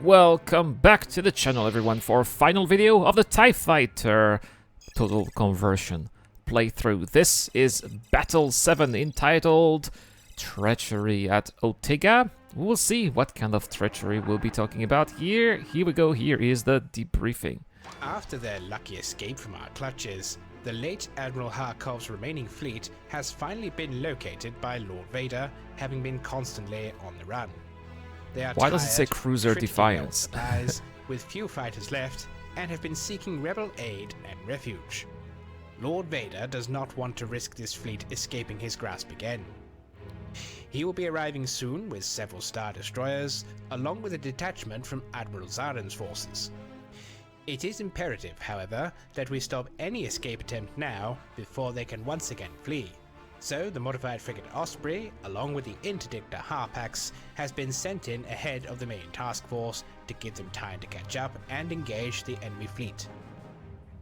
Welcome back to the channel, everyone, for a final video of the TIE Fighter Total Conversion playthrough. This is Battle 7, entitled Treachery at Ottega. We'll see what kind of treachery we'll be talking about here. Here we go, here is the debriefing. After their lucky escape from our clutches, the late Admiral Harkov's remaining fleet has finally been located by Lord Vader, having been constantly on the run. They are Why does it say tired, Cruiser critically Defiance? supplies, with few fighters left, and have been seeking rebel aid and refuge. Lord Vader does not want to risk this fleet escaping his grasp again. He will be arriving soon with several Star Destroyers, along with a detachment from Admiral Zaren's forces. It is imperative, however, that we stop any escape attempt now before they can once again flee. So the modified frigate Osprey, along with the interdictor Harpax, has been sent in ahead of the main task force to give them time to catch up and engage the enemy fleet.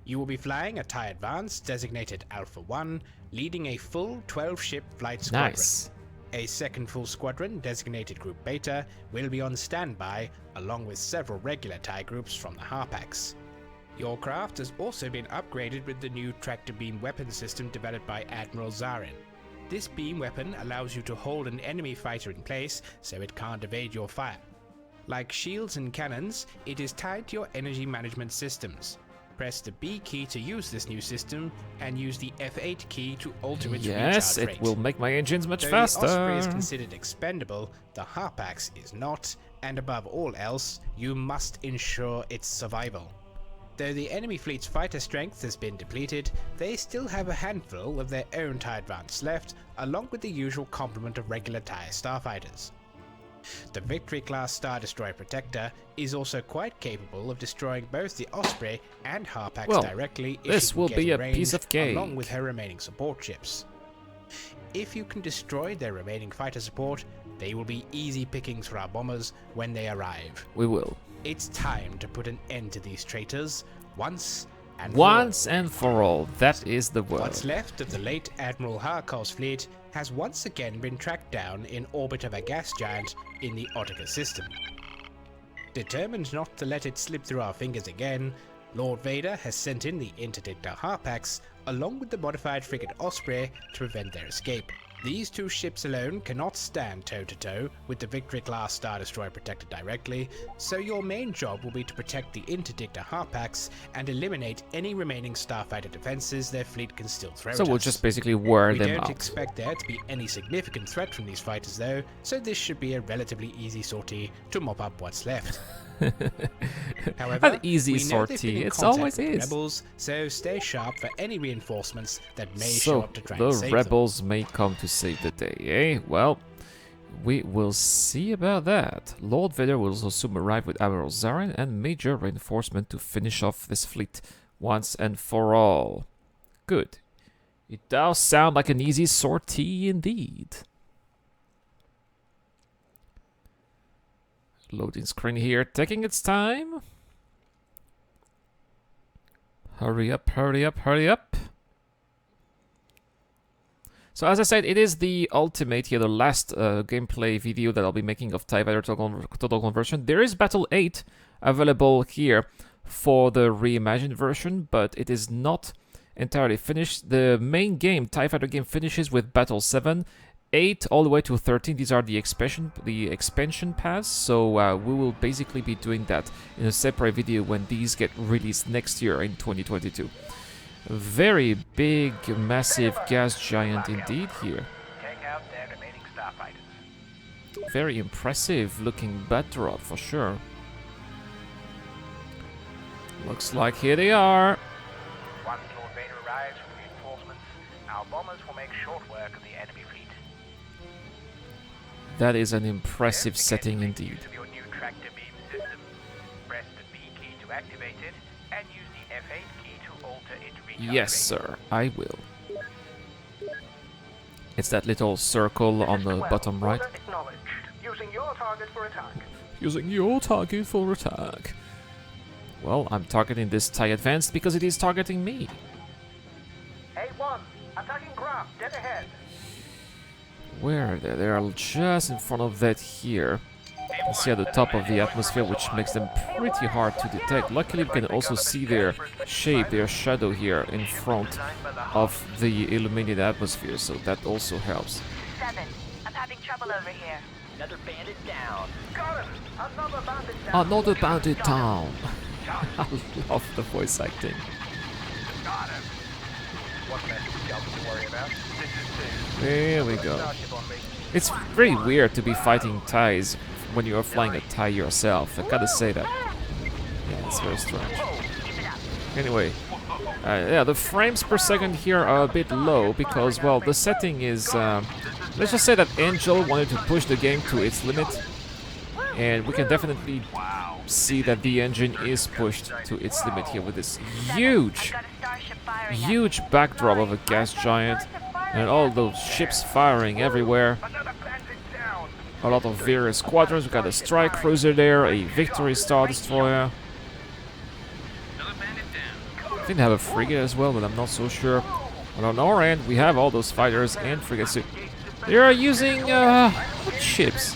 You will be flying a TIE Advance designated Alpha 1, leading a full 12-ship flight squadron. Nice. A second full squadron, designated Group Beta, will be on standby, along with several regular TIE groups from the Harpax. Your craft has also been upgraded with the new tractor beam weapon system developed by Admiral Zaren. This beam weapon allows you to hold an enemy fighter in place so it can't evade your fire. Like shields and cannons, it is tied to your energy management systems. Press the B key to use this new system, and use the F8 key to alter its Yes, recharge it rate. will make my engines much Though faster. the Osprey is considered expendable, the Harpax is not, and above all else, you must ensure its survival. Though the enemy fleet's fighter strength has been depleted, they still have a handful of their own TIE Advance left, along with the usual complement of regular TIE starfighters. The Victory-class Star Destroyer Protector is also quite capable of destroying both the Osprey and Harpax directly if this she can will get be in a range, piece of cake. along with her remaining support ships. If you can destroy their remaining fighter support, they will be easy pickings for our bombers when they arrive. We will. It's time to put an end to these traitors, once and For all. That is the word. What's left of the late Admiral Harkov's fleet has once again been tracked down in orbit of a gas giant in the Ottega system. Determined not to let it slip through our fingers again, Lord Vader has sent in the interdictor Harpax along with the modified frigate Osprey to prevent their escape. These two ships alone cannot stand toe-to-toe with the Victory-class Star Destroyer Protector directly, so your main job will be to protect the interdictor Harpax and eliminate any remaining starfighter defenses their fleet can still throw at us. So we'll just basically wear We them don't out. expect there to be any significant threat from these fighters though, so this should be a relatively easy sortie to mop up what's left. However, An easy we know they've been sortie. in It's contact always with the is. rebels, so stay sharp for any reinforcements that may So show up to try the and save rebels may come to save the day, eh? Well, we will see about that. Lord Vader will also soon arrive with Admiral Zaren and major reinforcement to finish off this fleet once and for all. Good. It does sound like an easy sortie indeed. Loading screen here, taking its time. Hurry up, hurry up, hurry up. So as I said, it is the ultimate here, the last gameplay video that I'll be making of TIE Fighter Total Conversion. There is Battle 8 available here for the reimagined version, but it is not entirely finished. The main game, TIE Fighter game, finishes with Battle 7. 8 all the way to 13, these are the expansion paths, so we will basically be doing that in a separate video when these get released next year in 2022. Very big, massive gas giant indeed here. Take out their remaining starfighters. Very impressive looking backdrop for sure. Looks like here they are. Once Lord Vader arrives with reinforcements, our bombers will make short work of the enemy fleet. That is an impressive Don't forget setting to make indeed. use of your new tractor beam system. Press the B key to activate it, and use the F8 key to alter its recharge Yes, rate. sir, I will. It's that little circle on the bottom right. Order acknowledged. Using your target for attack. Using your target for attack. Well, I'm targeting this TIE Advanced because it is targeting me. A1, attacking craft, dead ahead. Where are they? They are just in front of that here. You see at the top of the atmosphere, which makes them pretty hard to detect. Luckily, we can also see their shape, their shadow here in front of the illuminated atmosphere, so that also helps. 7. I'm having trouble over here. Another bandit down. Got him! Another bandit down! Another bandit town. I love the voice acting. Got him! One less job to worry about. This is 2. There we go. Starship on me. It's very weird to be fighting TIEs when you are flying a TIE yourself. I gotta say that. Yeah, it's very strange. Anyway, yeah, the frames per second here are a bit low because, well, the setting is... let's just say that Angel wanted to push the game to its limit. And we can definitely see that the engine is pushed to its limit here with this huge backdrop of a gas giant. And all those ships firing everywhere. Another bandit down! A lot of various squadrons. We got a strike cruiser there, a Victory Star Destroyer. Another bandit down. I think they have a frigate as well, but I'm not so sure. But on our end, we have all those fighters and frigates. So they are using ships.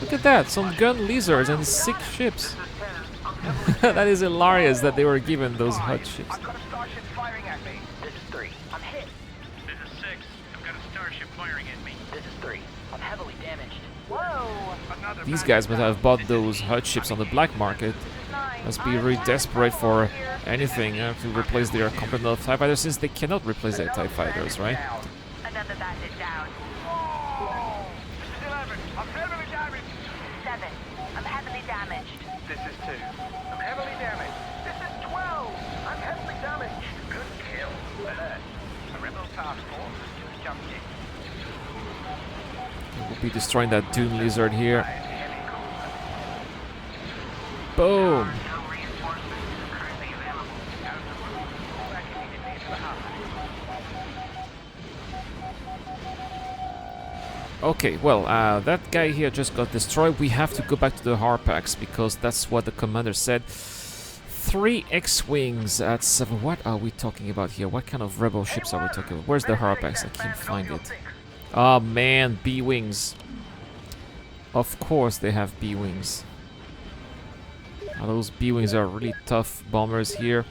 Look at that, some gun lizards and 6 ships. That is hilarious that they were given those HUD ships. I've got a starship firing at me. This is 3. I'm hit. This is 6. I've got a starship firing at me. This is 3. I'm heavily damaged. Whoa. Another These bandit guys must down. have bought those HUD ships on the black market. Must be really desperate for anything to replace their complement of TIE fighters, since they cannot replace their TIE fighters, right? Another bandit down. Whoa! This is 11. I'm heavily damaged. 7. I'm heavily damaged. This is 2. I'm heavily damaged. This is 12. I'm heavily damaged. Good kill. Alert. A rebel task force has just jumped in. We'll be destroying that Dune Lizard here. Heavy cruiser. Boom! No reinforcements currently available. Out of the room. All back immediately to the hub. Okay, well, that guy here just got destroyed. We have to go back to the Harpax because that's what the commander said. 3 X-Wings at 7. What are we talking about here? What kind of rebel ships are we talking about? Where's the Harpax? I can't find it. Oh man, B-Wings. Of course they have B-Wings. Those B-Wings are really tough bombers here.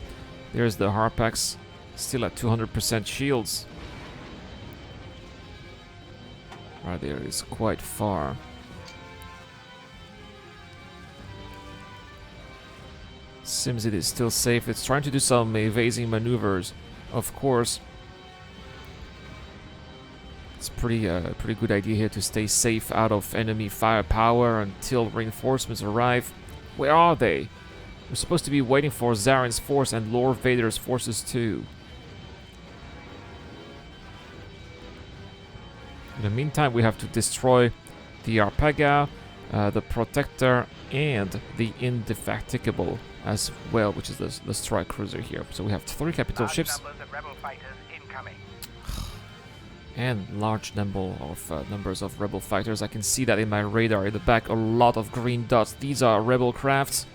There's the Harpax, still at 200% shields. Right there is quite far. Seems it is still safe. It's trying to do some evading maneuvers, of course. It's pretty good idea here to stay safe out of enemy firepower until reinforcements arrive. Where are they? We're supposed to be waiting for Zaren's force and Lord Vader's forces too. In the meantime, we have to destroy the Ottega, the Protector, and the Indefatigable as well, which is the strike cruiser here. So we have 3 capital ships Numbers of rebel fighters incoming. and large numbers of rebel fighters. I can see that in my radar in the back, a lot of green dots. These are rebel crafts.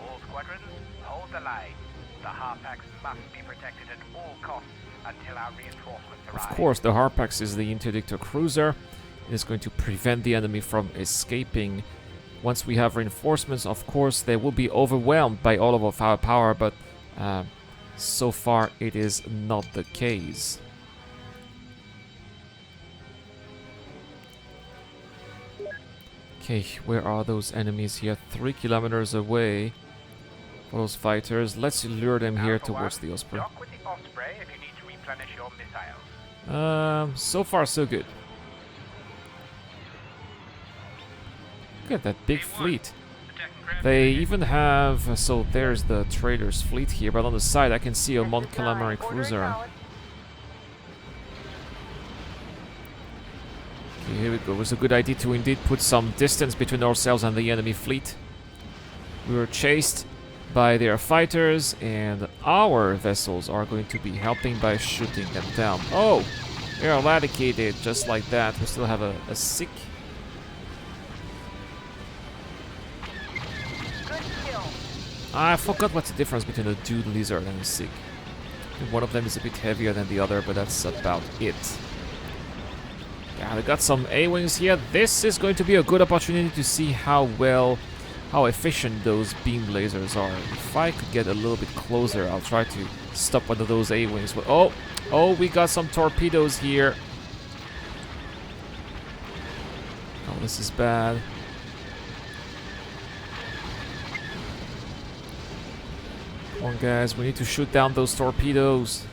All squadrons, hold the line. The Harpax must be protected at all costs until our reinforcements arrive. Of course, the Harpax is the interdictor cruiser. It is going to prevent the enemy from escaping. Once we have reinforcements, of course, they will be overwhelmed by all of our firepower, but so far it is not the case. Okay, where are those enemies here? 3 kilometers away. For those fighters, let's lure them here Alpha towards 1, the Osprey. dock with the Osprey if you need to replenish your missiles. So far so good. Look at that big fleet. They even have, so there's the trader's fleet here, but on the side I can see a Mont Calamari cruiser. Okay, here we go. It was a good idea to indeed put some distance between ourselves and the enemy fleet. We were chased by their fighters, and our vessels are going to be helping by shooting them down. Oh! They're eradicated just like that. We still have a sick. I forgot what's the difference between a dude lizard and a sick. One of them is a bit heavier than the other, but that's about it. Yeah, they got some A-wings here. This is going to be a good opportunity to see how efficient those beam lasers are. If I could get a little bit closer, I'll try to stop one of those A-wings. Oh, we got some torpedoes here. Oh, this is bad. Come on, guys, we need to shoot down those torpedoes.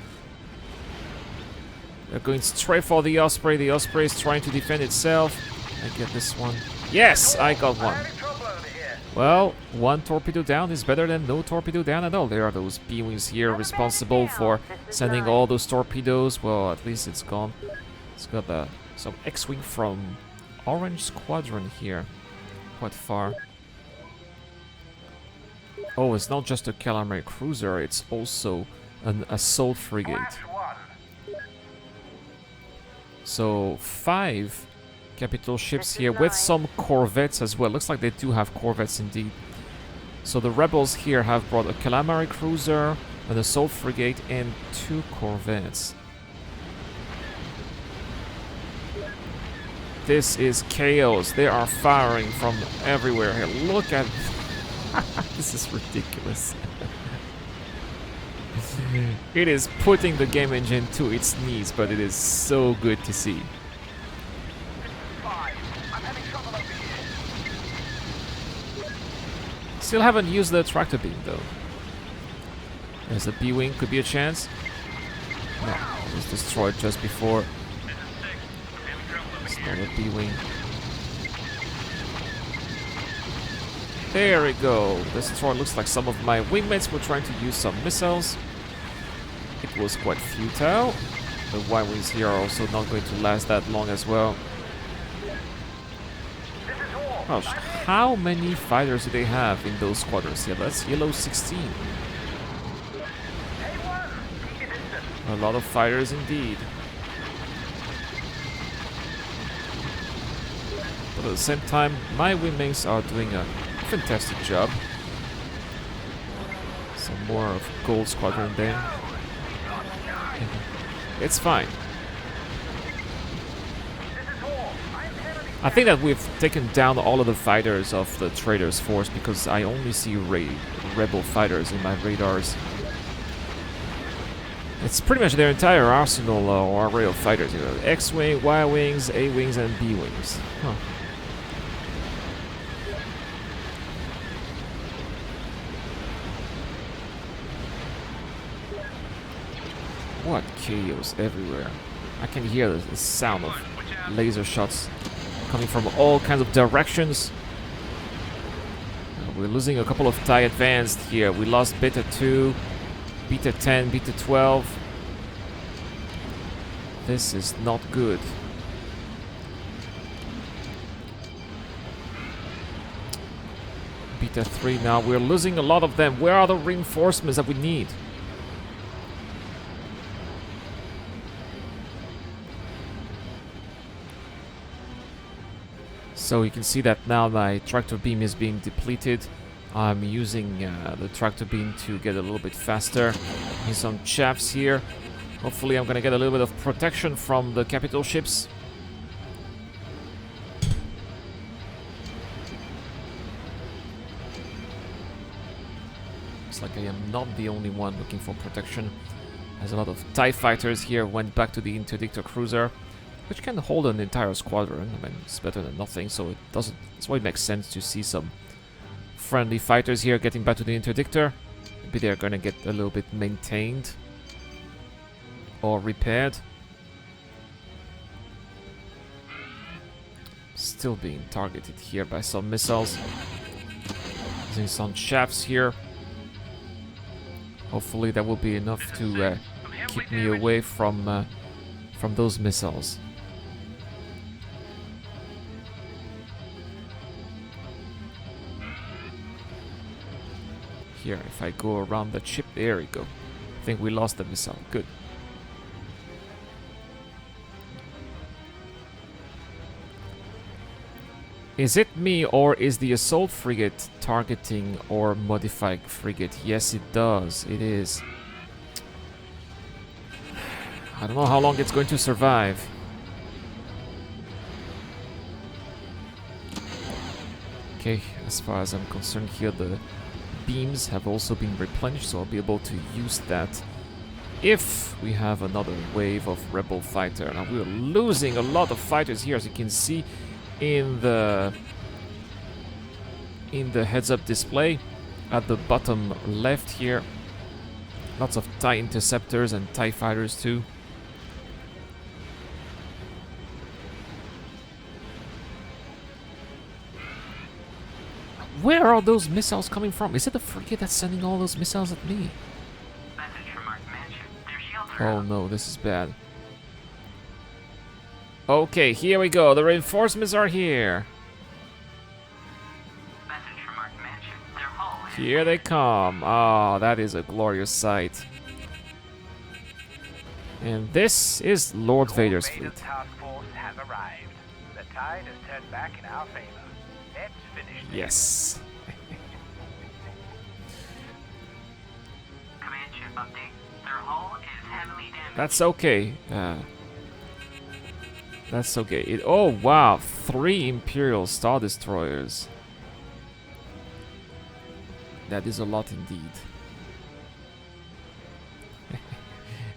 They're going straight for the Osprey. The Osprey is trying to defend itself. I get this one. Yes, I got one. Well, one torpedo down is better than no torpedo down at all. There are those B-wings here responsible for sending all those torpedoes. Well, at least it's gone. It's got some X-wing from Orange Squadron here. Quite far. Oh, it's not just a calamari cruiser, it's also an assault frigate. So 5 capital ships here with some corvettes as well. Looks like they do have corvettes indeed. So the rebels here have brought a calamari cruiser, an assault frigate, and 2 corvettes. This is chaos. They are firing from everywhere here. Look at this is ridiculous. It is putting the game engine to its knees, but it is so good to see. Still haven't used the tractor beam though. There's a B-wing, could be a chance. No, it was destroyed just before. It's not a B-wing. There we go. This destroyer looks like some of my wingmates were trying to use some missiles. It was quite futile. The Y-wings here are also not going to last that long as well. Gosh, how many fighters do they have in those squadrons here? That's yellow 16. A lot of fighters indeed. But at the same time, my wingmates are doing a fantastic job. Some more of Gold Squadron there. It's fine. I think that we've taken down all of the fighters of the Trader's force because I only see rebel fighters in my radars. It's pretty much their entire arsenal or array of fighters. You know, X-wing, Y-wings, A-wings, and B-wings. Huh. What chaos everywhere. I can hear the sound of laser shots coming from all kinds of directions. We're losing a couple of TIE advanced here. We lost Beta 2, Beta 10, Beta 12. This is not good. Beta 3 now. We're losing a lot of them. Where are the reinforcements that we need? So you can see that now my tractor beam is being depleted. I'm using the tractor beam to get a little bit faster. Need some chaffs here. Hopefully I'm gonna get a little bit of protection from the capital ships. Looks like I am not the only one looking for protection. There's a lot of TIE fighters here, went back to the interdictor cruiser, which can hold an entire squadron. I mean, it's better than nothing, so it doesn't. That's why it makes sense to see some friendly fighters here getting back to the interdictor. Maybe they're gonna get a little bit maintained or repaired. Still being targeted here by some missiles. Using some shafts here. Hopefully that will be enough to keep me away from those missiles. Here, if I go around that ship, there we go. I think we lost the missile. Good. Is it me or is the assault frigate targeting or modifying frigate? Yes, it does. It is. I don't know how long it's going to survive. Okay, as far as I'm concerned here, the beams have also been replenished, so I'll be able to use that if we have another wave of rebel fighter. Now we're losing a lot of fighters here, as you can see in the heads-up display at the bottom left here. Lots of TIE interceptors and TIE fighters too. Where are those missiles coming from? Is it the frigate that's sending all those missiles at me? Message from Mark Mansion. Their shields are Oh up. no, this is bad. Okay, here we go. The reinforcements are here. Message from Mark Mansion. Their hull is Here they come. Ah, that is a glorious sight. And this is Lord Vader's fleet. task force has arrived. The tide has turned back in our favor. Let's finish this. Yes. Command ship update. Their hull is heavily damaged. That's okay. That's okay. Oh wow, 3 Imperial Star Destroyers. That is a lot indeed.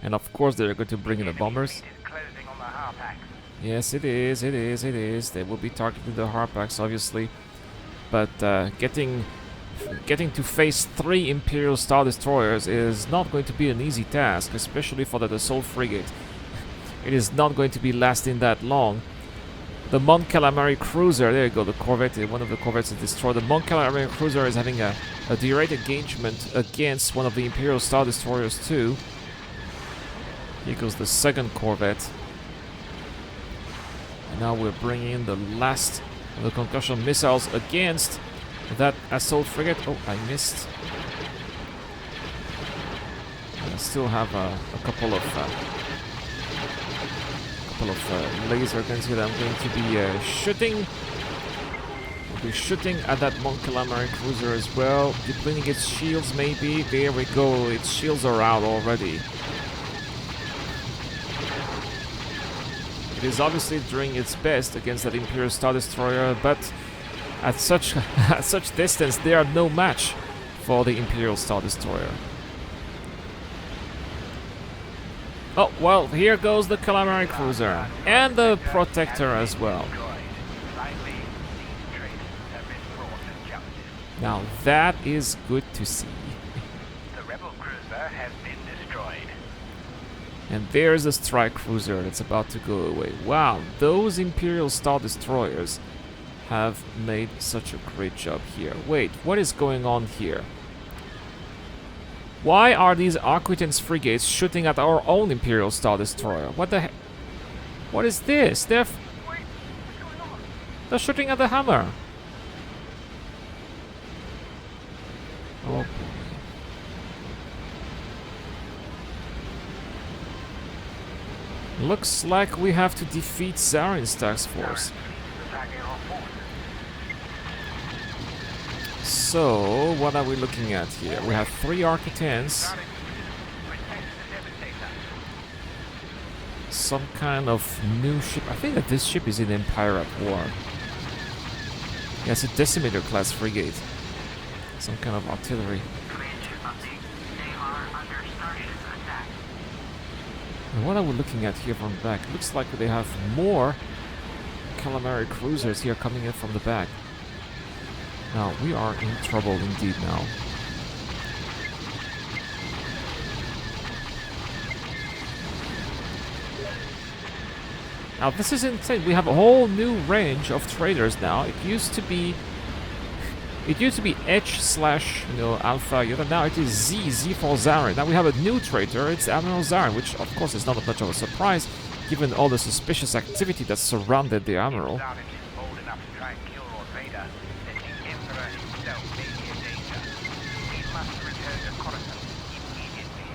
And of course they're going to bring in the bombers. Fleet is closing on the Harpax. Yes, it is, it is, it is. They will be targeting the Harpax, obviously. But getting to face 3 Imperial Star Destroyers is not going to be an easy task, especially for the Assault Frigate. It is not going to be lasting that long. The Mon Calamari Cruiser, there you go, the Corvette, one of the Corvettes is destroyed. The Mon Calamari Cruiser is having a direct engagement against one of the Imperial Star Destroyers too. Here goes the second Corvette. And now we're bringing in the last of the concussion missiles against that assault frigate. Oh, I missed. I still have a couple of laser guns here that I'm going to be shooting. I'll be shooting at that Mon Calamari Cruiser as well, depleting its shields maybe. There we go, its shields are out already. It is obviously doing its best against that Imperial Star Destroyer, but at such at such distance, they are no match for the Imperial Star Destroyer. Oh, well, here goes the Calamari Cruiser and the Protector as well. Finally, these traitors have been brought to justice. Now that is good to see. The rebel cruiser has been destroyed. And there's a strike cruiser that's about to go away. Wow, those Imperial Star Destroyers have made such a great job here. Wait, what is going on here? Why are these Aquitans frigates shooting at our own Imperial Star Destroyer? What the heck? What is this? They're shooting at the hammer. Oh boy. Looks like we have to defeat Zarin's task force. Attacking our forces. So, what are we looking at here? We have 3 Architans, Protect the Devastator. some kind of new ship. I think that this ship is in Empire at War. Yeah, it's a Decimator class frigate. Some kind of artillery. Command ship update. They are under starship attack. And what are we looking at here from the back? Looks like they have more Calamari cruisers here coming in from the back. Now, we are in trouble indeed now. Now, this is insane. We have a whole new range of traders now. It used to be H/Alpha Yoda. Now it is Z for Zarin. Now we have a new traitor. It's Admiral Zarin, which of course is not much of a surprise, given all the suspicious activity that surrounded the Admiral. If Zarin is bold enough to try and kill Lord Vader, then the Emperor himself may be in danger. We must return to Coruscant immediately.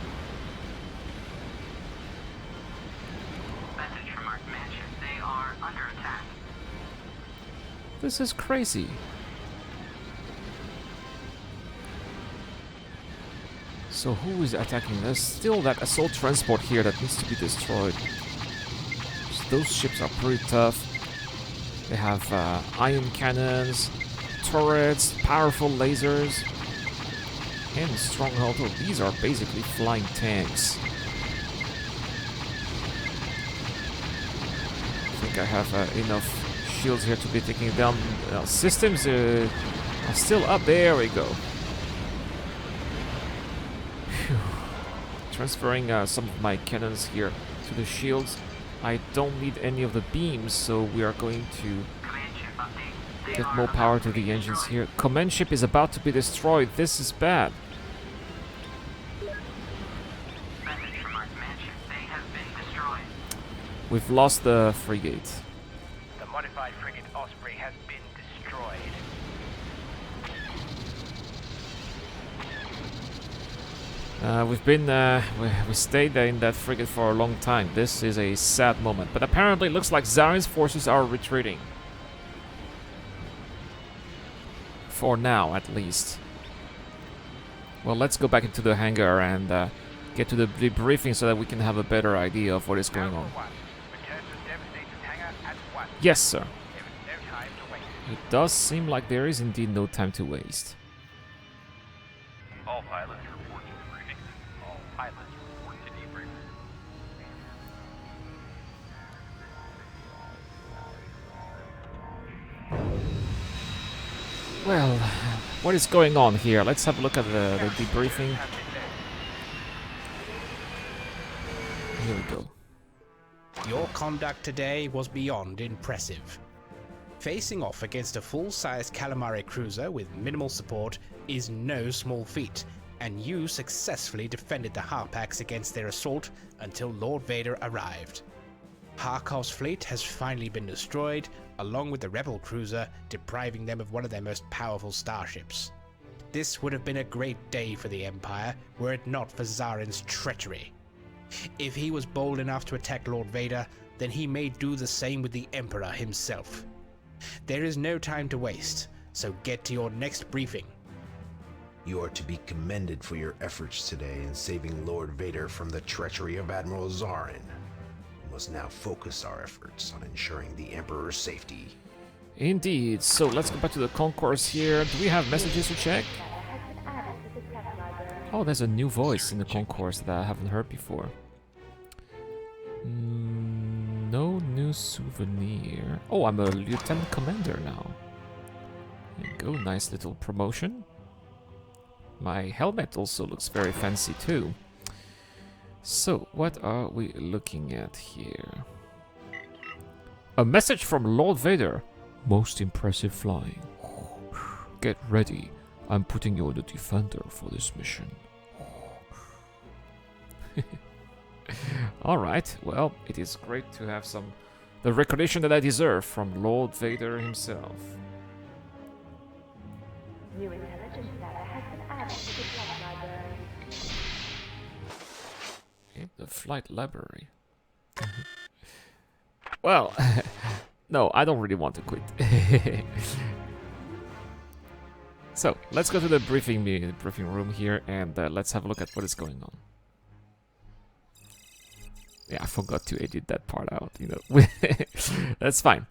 Message from Mark Mansion. They are under attack. This is crazy. So who is attacking? There's still that assault transport here that needs to be destroyed. So those ships are pretty tough. They have ion cannons, turrets, powerful lasers, and stronghold. Oh, these are basically flying tanks. I think I have enough shields here to be taking down. Systems are still up. There we go. Phew. Transferring some of my cannons here to the shields. I don't need any of the beams, so we are going to get more power to the engines here. Command ship is about to be destroyed. This is bad. Message from our command ship. They have been destroyed. We've lost the frigate. The modified frigate Osprey has been destroyed. We stayed in that frigate for a long time. This is a sad moment, but apparently it looks like Zarin's forces are retreating. For now, at least. Well, let's go back into the hangar and get to the debriefing so that we can have a better idea of what is going on. Return to Devastator's hangar at once. Yes, sir. There is no time to waste. It does seem like there is indeed no time to waste. All pilots report to debriefing. All pilots report to debriefing. Well, what is going on here? Let's have a look at the debriefing. Here we go. Your conduct today was beyond impressive. Facing off against a full-sized calamari cruiser with minimal support is no small feat, and you successfully defended the Harpax against their assault until Lord Vader arrived. Harkov's fleet has finally been destroyed, along with the rebel cruiser, depriving them of one of their most powerful starships. This would have been a great day for the Empire, were it not for Zarin's treachery. If he was bold enough to attack Lord Vader, then he may do the same with the Emperor himself. There is no time to waste, so get to your next briefing. You are to be commended for your efforts today in saving Lord Vader from the treachery of Admiral Zarin. We must now focus our efforts on ensuring the Emperor's safety. Indeed. So let's go back to the concourse here. Do we have messages to check? Oh, there's a new voice in the concourse that I haven't heard before. No new souvenir. Oh, I'm a lieutenant commander now. There you go, nice little promotion. My helmet also looks very fancy too. So, what are we looking at here? A message from Lord Vader. Most impressive flying. Get ready. I'm putting you on the defender for this mission. Alright, well, it is great to have the recognition that I deserve from Lord Vader himself. New intelligence data has been added to the flight library. In the flight library. Well, no, I don't really want to quit. So, let's go to the briefing room here and let's have a look at what is going on. Yeah, I forgot to edit that part out, you know. That's fine.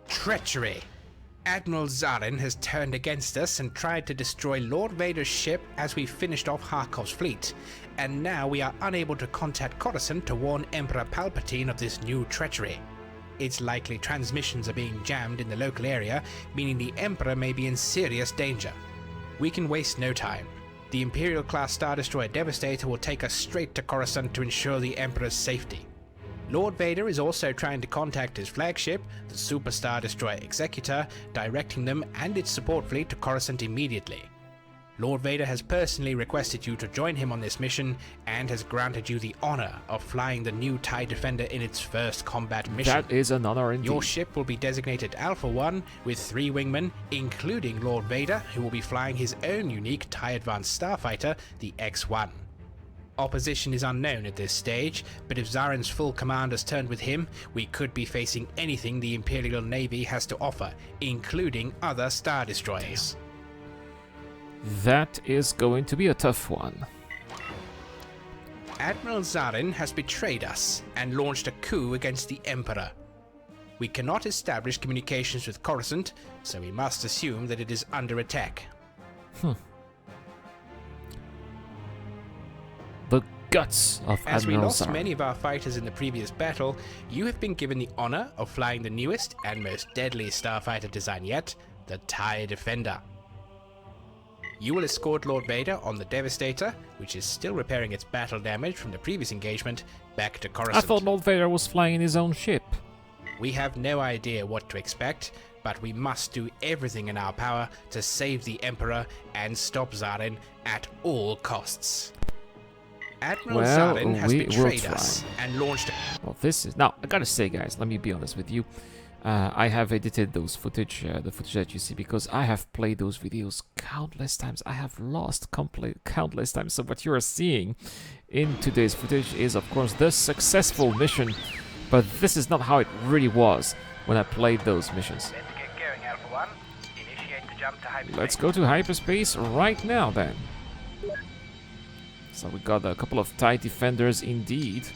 Treachery! Admiral Zarin has turned against us and tried to destroy Lord Vader's ship as we finished off Harkov's fleet, and now we are unable to contact Coruscant to warn Emperor Palpatine of this new treachery. It's likely transmissions are being jammed in the local area, meaning the Emperor may be in serious danger. We can waste no time. The Imperial-class Star Destroyer Devastator will take us straight to Coruscant to ensure the Emperor's safety. Lord Vader is also trying to contact his flagship, the Super Star Destroyer Executor, directing them and its support fleet to Coruscant immediately. Lord Vader has personally requested you to join him on this mission and has granted you the honor of flying the new TIE Defender in its first combat mission. That is an honor indeed. Your ship will be designated Alpha 1 with 3 wingmen, including Lord Vader, who will be flying his own unique TIE Advanced Starfighter, the X-1. Opposition is unknown at this stage, but if Zarin's full command has turned with him, we could be facing anything the Imperial Navy has to offer, including other Star Destroyers. That is going to be a tough one. Admiral Zarin has betrayed us and launched a coup against the Emperor. We cannot establish communications with Coruscant, so we must assume that it is under attack. The guts of As we Admiral lost Zara. many of our fighters in the previous battle, you have been given the honor of flying the newest and most deadly starfighter design yet, the TIE Defender. You will escort Lord Vader on the Devastator, which is still repairing its battle damage from the previous engagement, back to I Coruscant. thought Lord Vader was flying in his own ship. We have no idea what to expect, but we must do everything in our power to save the Emperor and stop Zarin at all costs. Admiral Well, Zarin has we will betrayed try. us and launched Well, this is... Now, I gotta say, guys, let me be honest with you. I have edited those footage, the footage that you see, because I have played those videos countless times. I have lost countless times. So what you are seeing in today's footage is, of course, the successful mission. But this is not how it really was when I played those missions. Let's get going, Alpha 1. Initiate the jump to hyperspace. Let's go to hyperspace right now, then. So we got a couple of TIE defenders indeed.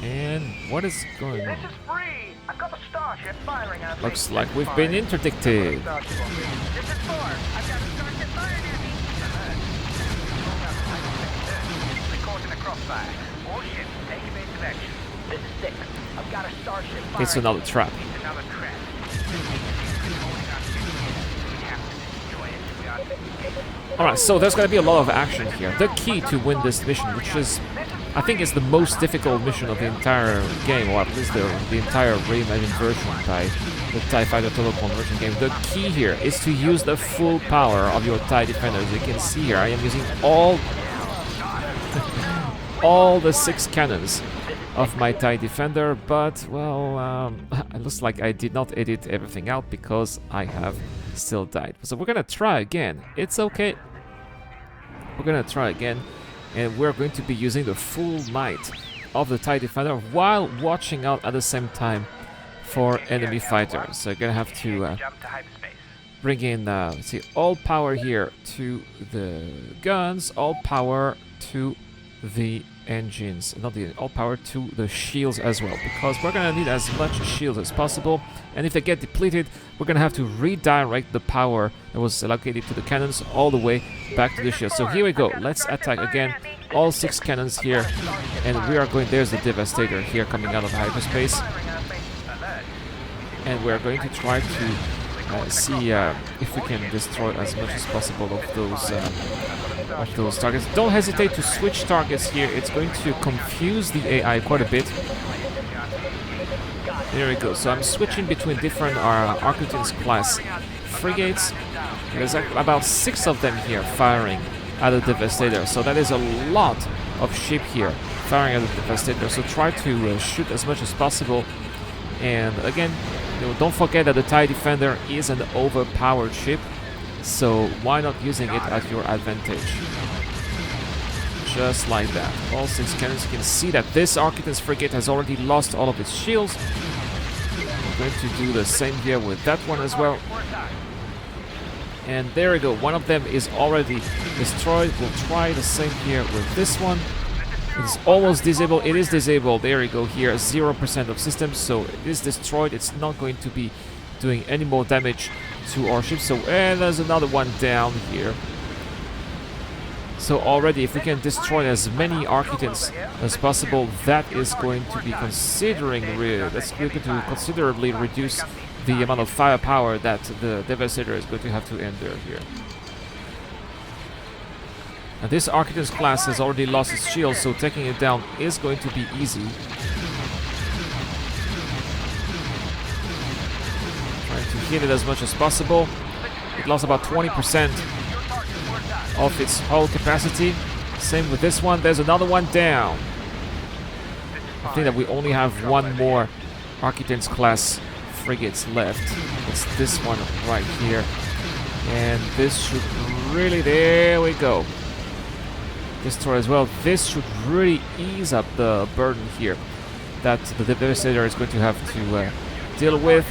And what is going on? This is free. I've got the starship firing at me. Looks like we've been interdicted. This is 4. I've got a starship firing at me. Recording a crossfire. All ships take evasive action. This is 6. I've got a starship firing. It's another trap. It's another trap. Holding our ship here. We have to destroy it. We are... Alright, so there's gonna be a lot of action here. The key to win this mission, which is, I think, is the most difficult mission of the entire game, or at least the entire reimagined version by the TIE Fighter Total Conversion game. The key here is to use the full power of your TIE Defender. As you can see here, I am using all the 6 cannons of my TIE Defender, but, well, it looks like I did not edit everything out because I have still died. So we're gonna try again. It's okay. We're gonna try again, and we're going to be using the full might of the TIE Defender while watching out at the same time for enemy fighters. So you're gonna have to Jump to hyperspace. bring in, let's see, all power here to the guns, all power to the engines, not the all power to the shields as well, because we're gonna need as much shields as possible, and if they get depleted, we're gonna have to redirect the power that was allocated to the cannons all the way back to the shield. So here we go, let's attack again, all 6 cannons here, and we are going, there's the Devastator here coming out of hyperspace, and we're going to try to see if we can destroy as much as possible of those targets. Don't hesitate to switch targets here, it's going to confuse the AI quite a bit. There we go, so I'm switching between different Arquitens class frigates. There's about 6 of them here firing at the Devastator, so that is a lot of ship here firing at the Devastator, so try to shoot as much as possible. And again, don't forget that the TIE Defender is an overpowered ship, so why not using it at your advantage? Just like that. All 6 cannons. You can see that this Arquitens frigate has already lost all of its shields. I'm going to do the same here with that one as well. And there we go. One of them is already destroyed. We'll try the same here with this one. It's almost disabled. It is disabled. There we go here. 0% of systems. So it is destroyed. It's not going to be doing any more damage to our ship. So, and there's another one down here. So already, if we can destroy as many Arquitens as possible, that is going to be that's going to considerably reduce the amount of firepower that the Devastator is going to have to endure here. Now this Arquitens class has already lost its shield, so taking it down is going to be easy. Trying to hit it as much as possible. It lost about 20% of its hull capacity. Same with this one. There's another one down. I think that we only have one more Arquitens class frigates left. It's this one right here. And this should really, there we go. Destroy as well. This should really ease up the burden here that the Devastator is going to have to deal with.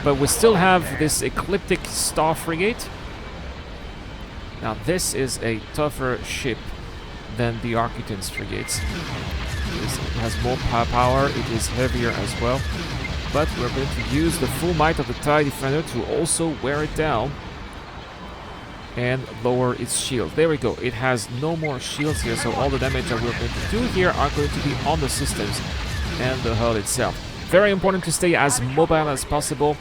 But we still have this Ecliptic Star Frigate. Now this is a tougher ship than the Arquitans frigates. It has more power, it is heavier as well. But we're going to use the full might of the TIE Defender to also wear it down and lower its shield. There we go. It has no more shields here, so all the damage that we're going to do here are going to be on the systems and the hull itself. Very important to stay as mobile as possible.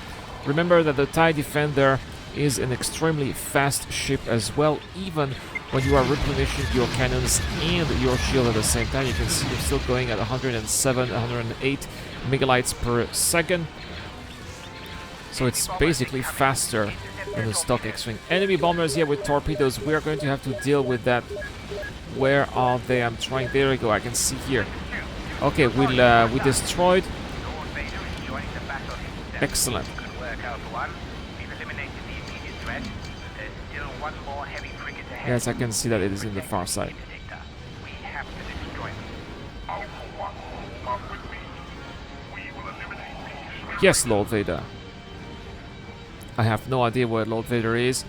Remember that the TIE Defender is an extremely fast ship as well, even when you are replenishing your cannons and your shield at the same time. You can see they're still going at 107, 108 megalights per second. So it's basically faster than the stock X-Wing. Enemy bombers here with torpedoes. We're going to have to deal with that. Where are they? I'm trying. There we go. I can see here. Okay, we destroyed. Lord Vader is joining the battle himself. Excellent. Good work, Alpha One. We've eliminated the immediate threat. There's still one more heavy frigate ahead. Yes, I can see that it is in the far side. We have to destroy them. Alpha One, come with me. We will eliminate these. Yes, Lord Vader. I have no idea where Lord Vader is,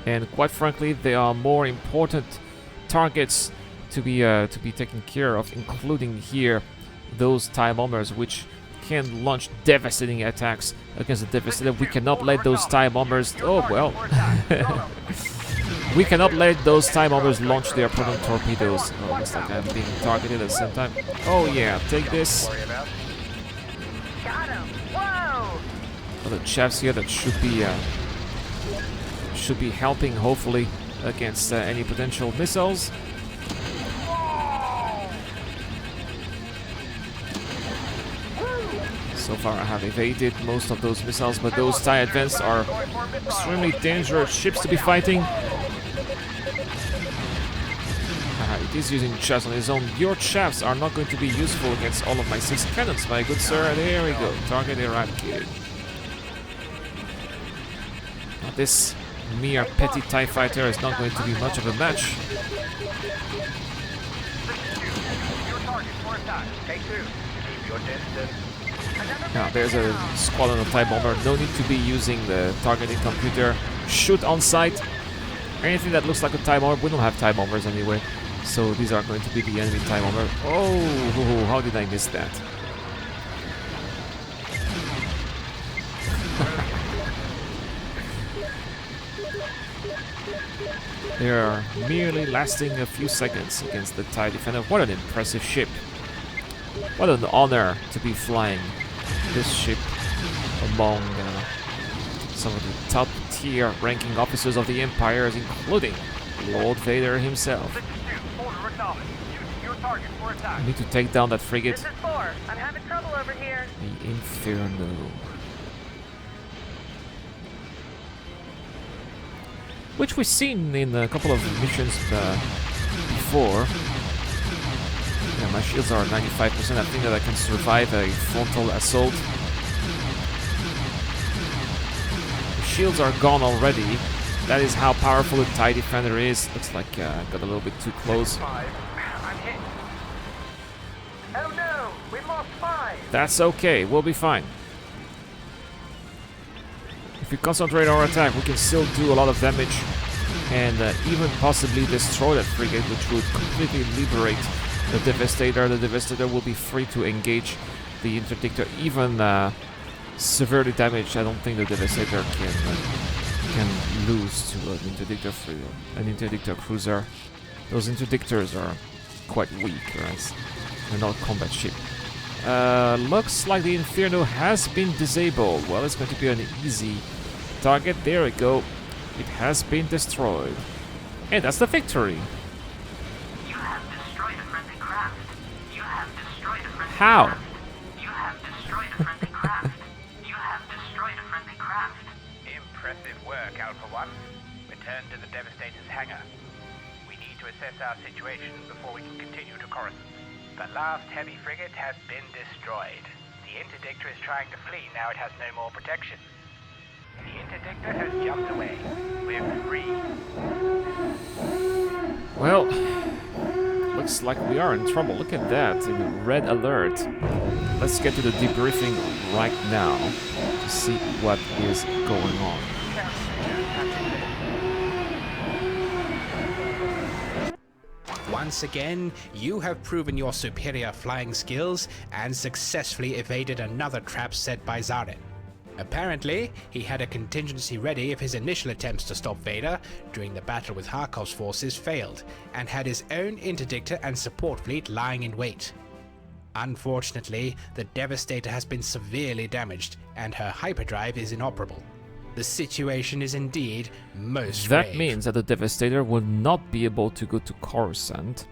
and quite frankly, there are more important targets to be taken care of, including here those TIE bombers, which can launch devastating attacks against the Devastator. We cannot let those TIE bombers. Oh well. We cannot let those TIE bombers launch their proton torpedoes. Oh, looks like I'm being targeted at the same time. Oh yeah, take this. Got him. Whoa! The chaps here that should be helping, hopefully, against any potential missiles. So far I have evaded most of those missiles, but those TIE Advanced are extremely dangerous ships to be fighting. It is using chaffs on its own. Your chaffs are not going to be useful against all of my 6 cannons, my good sir. There we go. Target eradicated. Now this mere petty TIE fighter is not going to be much of a match. Your target for attack. Take 2. Keep your distance. Now there's a squadron of TIE bomber. No need to be using the targeting computer. Shoot on sight. Anything that looks like a TIE bomber. We don't have TIE bombers anyway, so these are going to be the enemy TIE bomber. Oh, how did I miss that? They are merely lasting a few seconds against the TIE Defender. What an impressive ship. What an honor to be flying this ship among some of the top tier ranking officers of the Empire, including Lord Vader himself. I need to take down that frigate. This is 4. I'm having trouble over here. The Inferno. Which we've seen in a couple of missions before. Yeah, my shields are 95%. I think that I can survive a frontal assault. The shields are gone already. That is how powerful the TIE Defender is. Looks like I got a little bit too close. I'm hit. Oh no, we lost 5. That's okay. We'll be fine. If we concentrate our attack, we can still do a lot of damage and even possibly destroy that frigate, which would completely liberate the Devastator. The Devastator will be free to engage the Interdictor, even severely damaged. I don't think the Devastator can lose to an Interdictor cruiser. Those Interdictors are quite weak, right? They're not a combat ship. Looks like the Inferno has been disabled. Well, it's going to be an easy target. There we go. It has been destroyed. And that's the victory. You have destroyed a friendly craft. You have destroyed a friendly How? craft. You have destroyed a friendly craft. You have destroyed a friendly craft. Impressive work, Alpha One. Return to the Devastator's hangar. We need to assess our situation before we can continue to Coruscant. The last heavy frigate has been destroyed. The Interdictor is trying to flee now it has no more protection. The Interdictor has jumped away. We're free. Well, looks like we are in trouble. Look at that, in red alert. Let's get to the debriefing right now to see what is going on. Once again, you have proven your superior flying skills and successfully evaded another trap set by Zarin. Apparently, he had a contingency ready if his initial attempts to stop Vader during the battle with Harkov's forces failed, and had his own interdictor and support fleet lying in wait. Unfortunately, the Devastator has been severely damaged, and her hyperdrive is inoperable. The situation is indeed most That grave. means that the Devastator will not be able to go to Coruscant.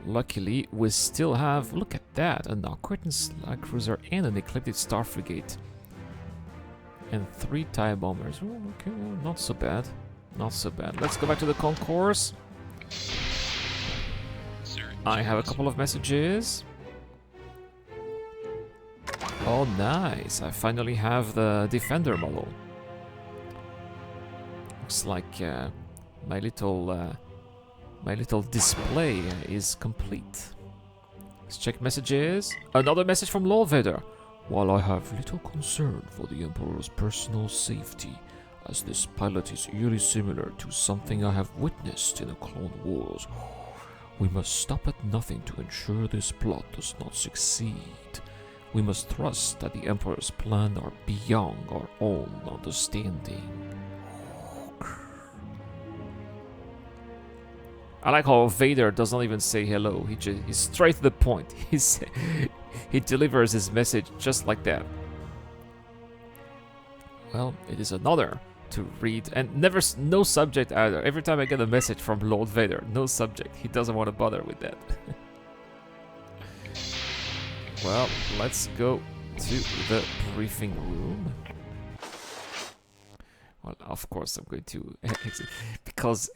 Luckily, we still have, look at that, an Aquarian Slag Cruiser and an Ecliptic Star Frigate. And 3 TIE bombers. Oh, okay, well, not so bad. Not so bad. Let's go back to the concourse. I have a couple of messages. Oh, nice. I finally have the Defender model. Looks like my little display is complete. Let's check messages. Another message from Lord Vader. While I have little concern for the Emperor's personal safety, as this pilot is eerily similar to something I have witnessed in the Clone Wars, we must stop at nothing to ensure this plot does not succeed. We must trust that the Emperor's plans are beyond our own understanding. I like how Vader does not even say hello. He's straight to the point. He delivers his message just like that. Well, it is an honor to read, and no subject either. Every time I get a message from Lord Vader, no subject. He doesn't want to bother with that. Well, let's go to the briefing room. Well, of course I'm going to exit, because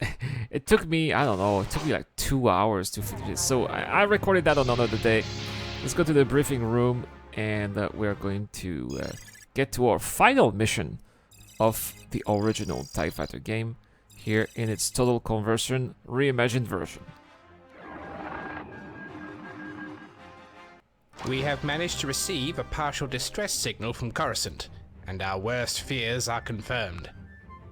it took me, I don't know, it took me like 2 hours to finish it. So I recorded that on another day. Let's go to the briefing room, and we're going to get to our final mission of the original TIE Fighter game here in its total conversion, reimagined version. We have managed to receive a partial distress signal from Coruscant, and our worst fears are confirmed.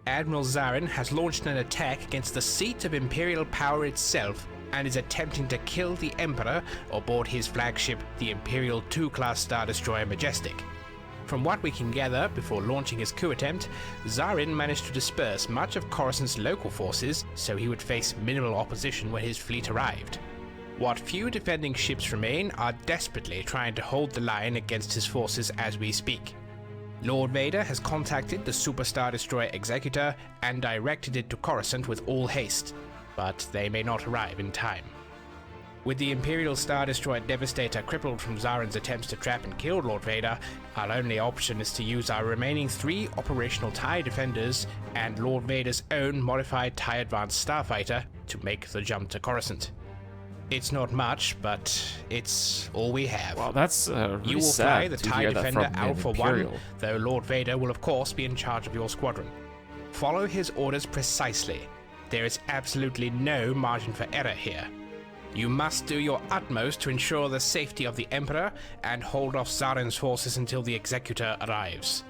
Admiral Zarin has launched an attack against the seat of Imperial power itself, and is attempting to kill the Emperor aboard his flagship, the Imperial II-class Star Destroyer Majestic. From what we can gather before launching his coup attempt, Zarin managed to disperse much of Coruscant's local forces so he would face minimal opposition when his fleet arrived. What few defending ships remain are desperately trying to hold the line against his forces as we speak. Lord Vader has contacted the Super Star Destroyer Executor and directed it to Coruscant with all haste, but they may not arrive in time. With the Imperial Star Destroyer Devastator crippled from Zarin's attempts to trap and kill Lord Vader, our only option is to use our remaining 3 operational TIE Defenders and Lord Vader's own modified TIE Advanced Starfighter to make the jump to Coruscant. It's not much, but it's all we have. Well, that's really you will sad fly the to TIE hear that Defender from an Alpha 1, Imperial. though Lord Vader will of course be in charge of your squadron. Follow his orders precisely. There is absolutely no margin for error here. You must do your utmost to ensure the safety of the Emperor and hold off Zarin's forces until the Executor arrives.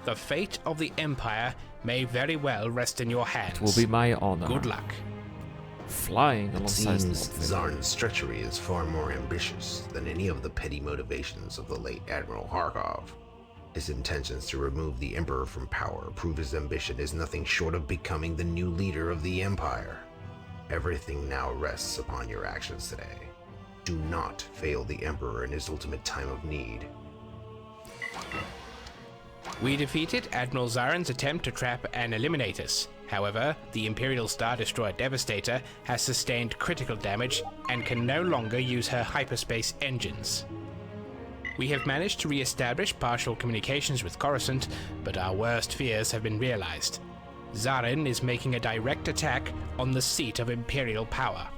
The fate of the Empire may very well rest in your hands. It will be my honor. Good luck. Flying It alongside seems Lord Vader. Zarin's treachery is far more ambitious than any of the petty motivations of the late Admiral Harkov. His intentions to remove the Emperor from power prove his ambition is nothing short of becoming the new leader of the Empire. Everything now rests upon your actions today. Do not fail the Emperor in his ultimate time of need. We defeated Admiral Zarin's attempt to trap and eliminate us. However, the Imperial Star Destroyer Devastator has sustained critical damage and can no longer use her hyperspace engines. We have managed to re-establish partial communications with Coruscant, but our worst fears have been realized. Zarin is making a direct attack on the seat of Imperial power.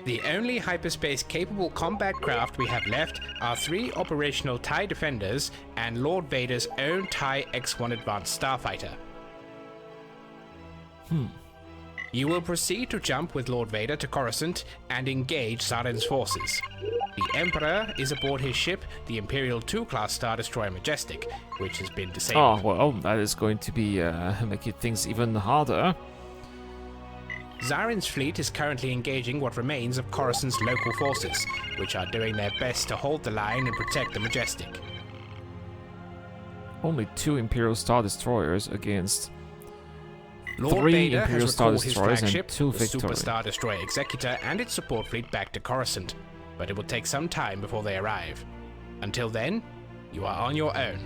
The only hyperspace-capable combat craft we have left are 3 operational TIE Defenders and Lord Vader's own TIE X-1 Advanced Starfighter. You will proceed to jump with Lord Vader to Coruscant and engage Zarin's forces. The Emperor is aboard his ship, the Imperial II-class Star Destroyer Majestic, which has been disabled. Oh, well, that is going to be making things even harder. Zarin's fleet is currently engaging what remains of Coruscant's local forces, which are doing their best to hold the line and protect the Majestic. Only 2 Imperial Star Destroyers against Lord 3 Vader Imperial has Star recalled his Destroyers and flagship, 2 the Victory. Super Star Destroyer Executor, and its support fleet back to Coruscant, but it will take some time before they arrive. Until then, you are on your own.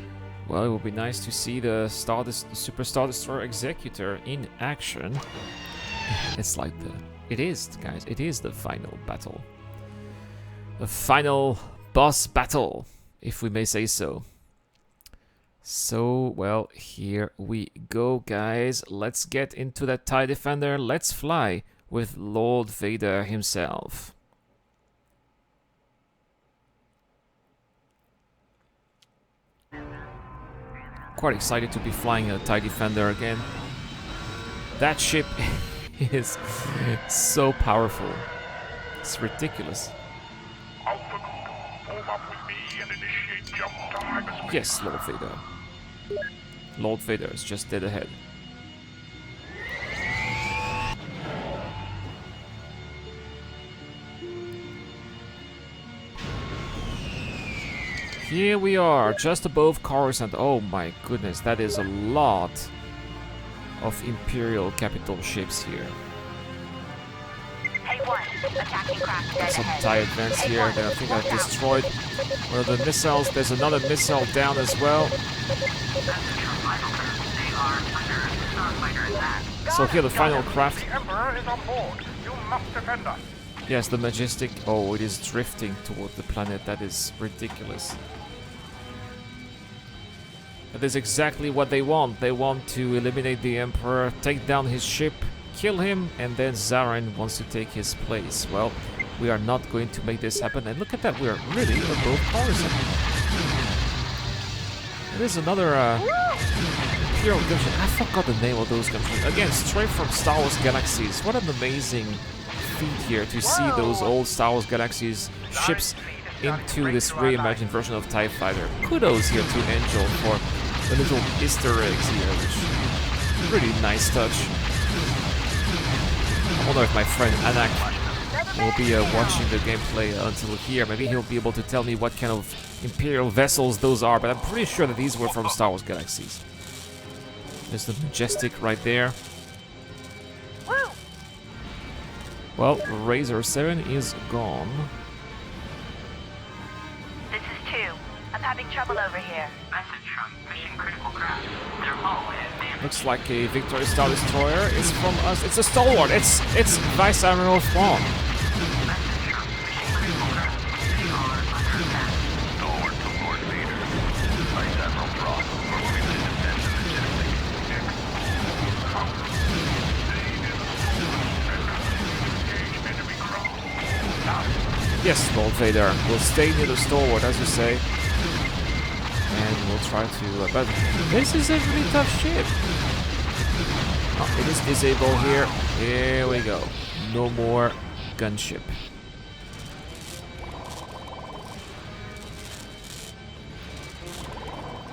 Well, it would be nice to see the Super Star Destroyer Executor in action. It's like it is, guys, it is the final battle. The final boss battle, if we may say so. So, well, here we go, guys. Let's get into that TIE Defender. Let's fly with Lord Vader himself. Quite excited to be flying a TIE Defender again. That ship is so powerful. It's ridiculous. Yes, Lord Vader. Lord Vader is just dead ahead. Here we are, just above Coruscant. Oh my goodness, that is a lot of Imperial capital ships here. Attacking craft dead Some ahead. TIE advance here that I think I've destroyed. One of the missiles, there's another missile down as well. So here the final craft. The Emperor is on board. You must defend us. Yes, the Majestic. Oh, it is drifting toward the planet. That is ridiculous. That is exactly what they want. They want to eliminate the Emperor, take down his ship, kill him, and then Zarin wants to take his place. Well, we are not going to make this happen. And look at that, we're really above Coruscant. There's another Imperial gunship. I forgot the name of those gunships. Again, straight from Star Wars Galaxies. What an amazing feat here to see those old Star Wars Galaxies ships into this reimagined version of TIE Fighter. Kudos here to Angel for the little Easter eggs here, which really nice touch. I wonder if my friend Anak will be watching the gameplay until here. Maybe he'll be able to tell me what kind of Imperial vessels those are, but I'm pretty sure that these were from Star Wars Galaxies. There's the Majestic right there. Well, Razor 7 is gone. This is 2. I'm having trouble over here. Message from mission critical craft. Their hull is damaged. Looks like a Victory Star Destroyer. It's from us. It's a Stalwart. It's Vice Admiral Thrawn. Message from mission critical craft. They are under attack. Stalwart to Lord Vader. Vice Admiral Thrawn. We're moving to defend the Majestic. Yes, Lord Vader. We'll stay near the Stalwart, as you say. And we'll try to... but this is a really tough ship. Oh, it is disabled here. Here we go. No more gunship.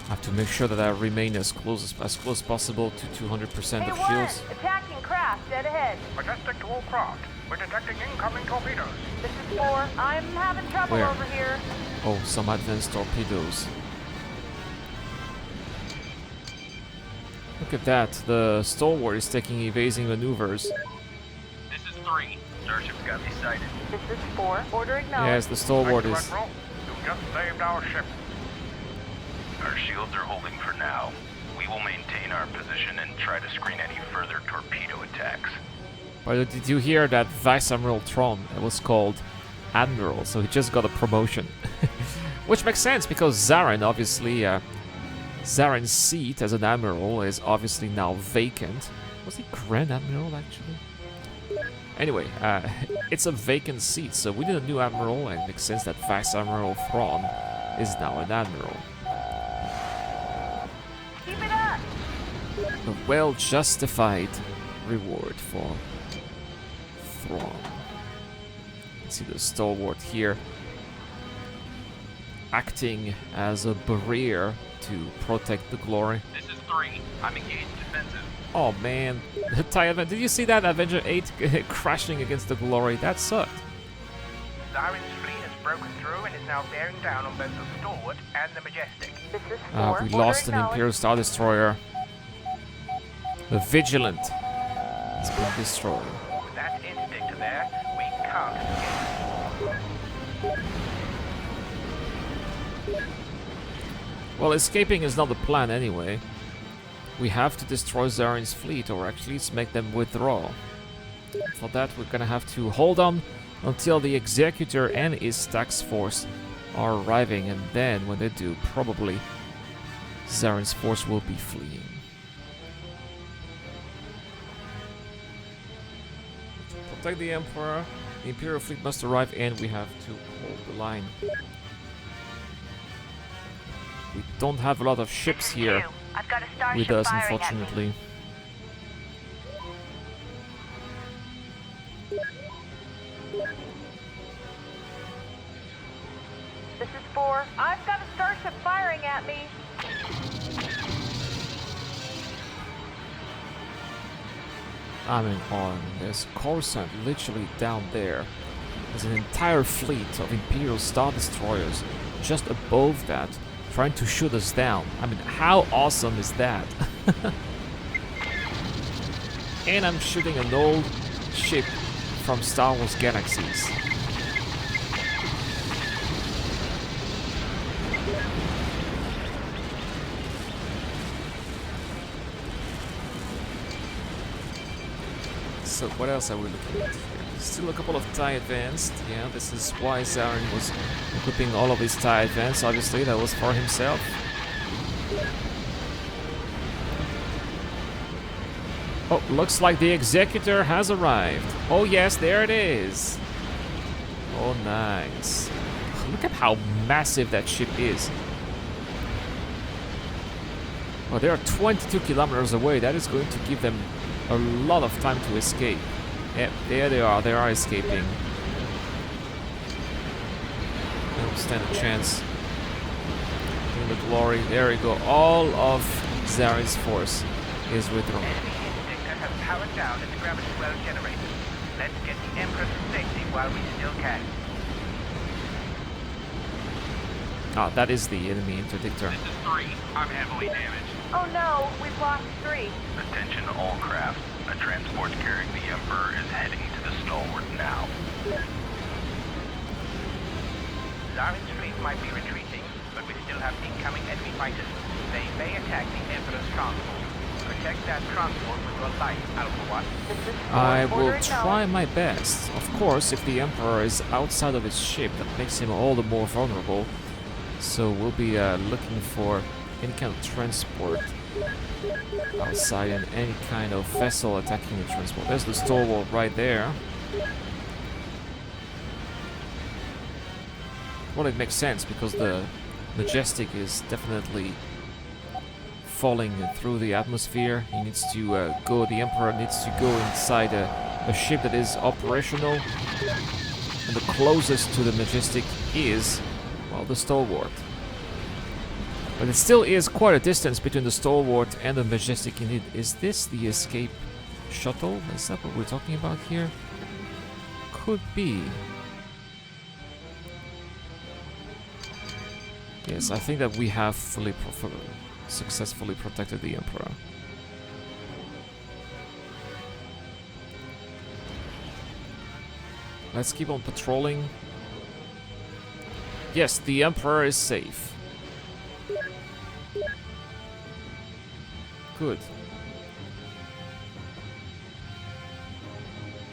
I have to make sure that I remain as close as possible to 200% of shields. Attacking craft dead ahead. Majestic to all craft. We're detecting incoming torpedoes. This is 4. I'm having trouble Where? over here. Oh, some advanced torpedoes. Look at that. The Stalwart is taking evading maneuvers. This is 3. Starship's got me sighted. This is 4. Order acknowledged. Yes, the Stalwart Thank you, is... Admiral. You just saved our ship. Our shields are holding for now. We will maintain our position and try to screen any further torpedo attacks. But did you hear that Vice Admiral Thrawn was called Admiral, so he just got a promotion. Which makes sense, because Zarin, obviously, Zarin's seat as an Admiral is obviously now vacant. Was he Grand Admiral, actually? Anyway, it's a vacant seat, so we need a new Admiral, and it makes sense that Vice Admiral Thrawn is now an Admiral. Keep it up. A well-justified reward for Thrawn. See the Stalwart here acting as a barrier to protect the glory. This is 3. I'm engaged defensive. Oh man, the TIE Avenger. Did you see that Avenger 8 crashing against the Glory? That sucked. Zarin's fleet has broken through and is now bearing down on both the Stalwart and the Majestic. This is 4. We lost an Imperial Star Destroyer. The Vigilant has been destroyed. With that interdictor there, we can't escape. Well, escaping is not the plan anyway. We have to destroy Zarin's fleet, or actually make them withdraw. For that, we're gonna have to hold on until the Executor and his tax force are arriving, and then, when they do, probably Zarin's force will be fleeing. To protect the Emperor, the Imperial fleet must arrive, and we have to hold the line. We don't have a lot of ships here I've got a starship with us, firing at me. unfortunately. This is 4. I've got a starship firing at me. I mean, there's Coruscant literally down there. There's an entire fleet of Imperial Star Destroyers just above that, trying to shoot us down. I mean, how awesome is that? And I'm shooting an old ship from Star Wars Galaxies. So what else are we looking at here? Still a couple of TIE Advanced. Yeah, this is why Zarin was equipping all of his TIE Advanced. Obviously, that was for himself. Oh, looks like the Executor has arrived. Oh yes, there it is. Oh, nice. Look at how massive that ship is. Well, they are 22 kilometers away. That is going to give them a lot of time to escape. Yep, there they are. They are escaping. They don't stand a chance. In the Glory, there we go. All of Zarin's force is withdrawn. Enemy interdictor has powered down its gravity well generator. Let's get the Emperor to safety while we still can. Ah, that is the enemy interdictor. This is 3. I'm heavily damaged. Oh no, we've lost 3. Attention all craft. A transport carrying the Emperor is heading to the Stalwart now. Zarin's fleet might be retreating, but we still have incoming enemy fighters. They may attack the Emperor's transport. Protect that transport with your life, Alpha 1. This is 4. I will Ordering try my best. Of course, if the Emperor is outside of his ship, that makes him all the more vulnerable. So we'll be looking for any kind of transport outside and any kind of vessel attacking the transport. There's the Stalwart right there. Well, it makes sense because the Majestic is definitely falling through the atmosphere. He needs to go, the Emperor needs to go inside a ship that is operational. And the closest to the Majestic is, well, the Stalwart. But it still is quite a distance between the Stalwart and the Majestic indeed. Is this the escape shuttle? Is that what we're talking about here? Could be. Yes, I think that we have successfully protected the Emperor. Let's keep on patrolling. Yes, the Emperor is safe. Good.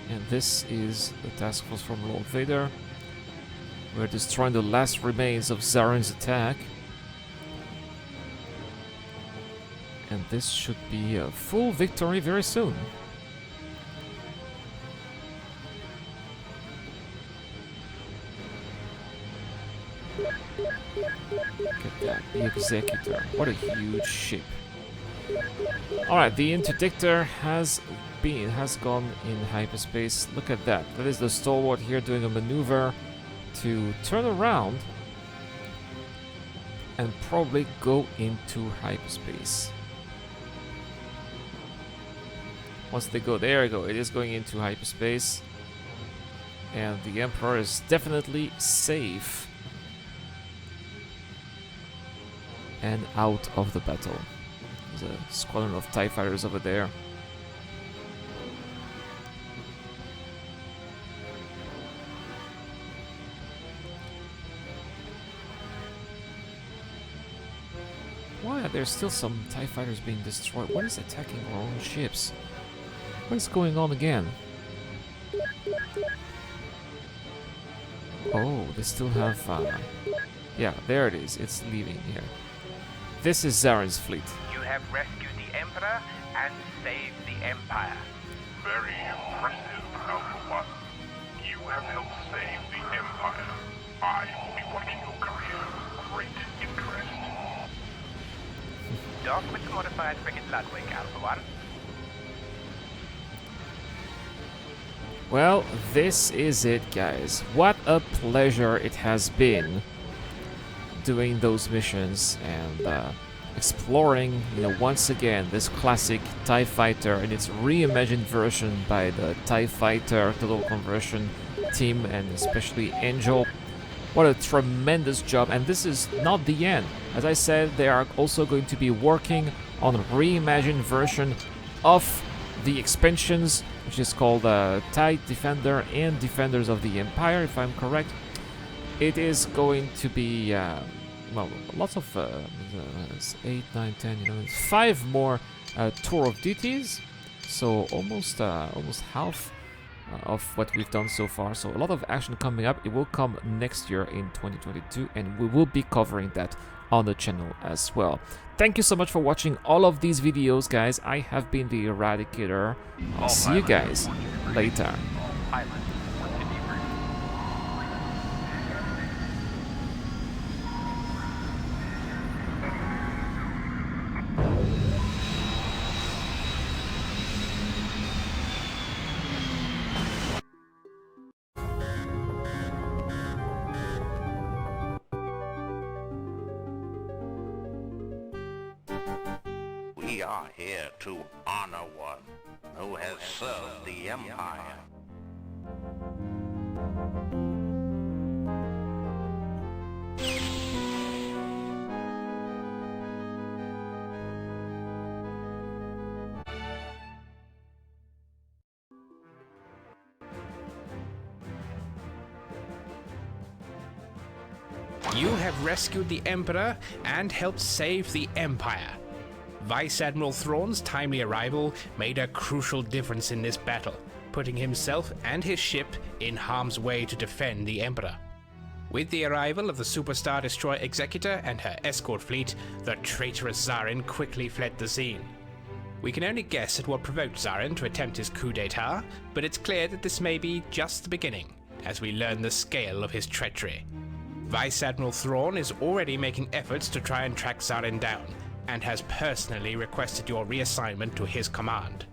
And this is the task force from Lord Vader. We're destroying the last remains of Zarin's attack. And this should be a full victory very soon. Look at that, the Executor. What a huge ship. Alright, the Interdictor has gone in hyperspace. Look at that. That is the Stalwart here doing a maneuver to turn around and probably go into hyperspace. Once they go, there we go. It is going into hyperspace. And the Emperor is definitely safe. And out of the battle. There's a squadron of TIE fighters over there. Why are there still some TIE fighters being destroyed? What is attacking our own ships? What is going on again? Oh, they still have... yeah, there it is. It's leaving here. This is Zaren's fleet. You have rescued the Emperor and saved the Empire. Very impressive, Alpha One. You have helped save the Empire. I will be watching your career with great interest. Dock with the modified frigate Ludwig, Alpha One. Well, this is it, guys. What a pleasure it has been doing those missions and exploring, once again, this classic TIE Fighter in its reimagined version by the TIE Fighter Total Conversion team and especially Angel. What a tremendous job, and this is not the end. As I said, they are also going to be working on a reimagined version of the expansions, which is called TIE Defender and Defenders of the Empire, if I'm correct. It is going to be, well, lots of 8, 9, 10, 11, 5 more tour of duties. So almost half of what we've done so far. So a lot of action coming up. It will come next year in 2022, and we will be covering that on the channel as well. Thank you so much for watching all of these videos, guys. I have been the Eradicator. I'll see you guys later. We are here to honor one who has served the Empire. You have rescued the Emperor and helped save the Empire. Vice Admiral Thrawn's timely arrival made a crucial difference in this battle, putting himself and his ship in harm's way to defend the Emperor. With the arrival of the Superstar Destroyer Executor and her escort fleet, the traitorous Zarin quickly fled the scene. We can only guess at what provoked Zarin to attempt his coup d'etat, but it's clear that this may be just the beginning, as we learn the scale of his treachery. Vice Admiral Thrawn is already making efforts to try and track Zarin down, and has personally requested your reassignment to his command.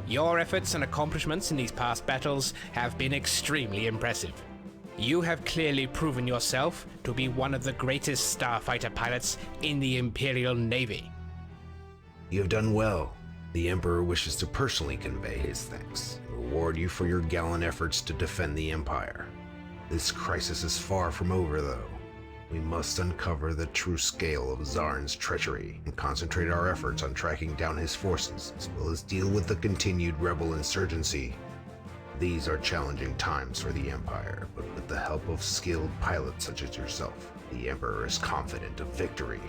Your efforts and accomplishments in these past battles have been extremely impressive. You have clearly proven yourself to be one of the greatest starfighter pilots in the Imperial Navy. You have done well. The Emperor wishes to personally convey his thanks and reward you for your gallant efforts to defend the Empire. This crisis is far from over, though. We must uncover the true scale of Zarin's treachery and concentrate our efforts on tracking down his forces, as well as deal with the continued rebel insurgency. These are challenging times for the Empire, but with the help of skilled pilots such as yourself, the Emperor is confident of victory.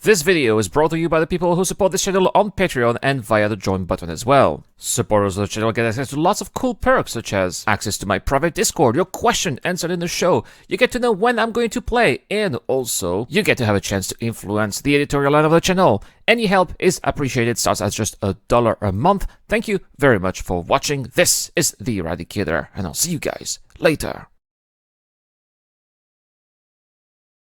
This video is brought to you by the people who support this channel on Patreon and via the join button as well. Supporters of the channel get access to lots of cool perks such as access to my private Discord, your question answered in the show, you get to know when I'm going to play, and also you get to have a chance to influence the editorial line of the channel. Any help is appreciated, starts at just $1 a month. Thank you very much for watching. This is the Eradicator, and I'll see you guys later.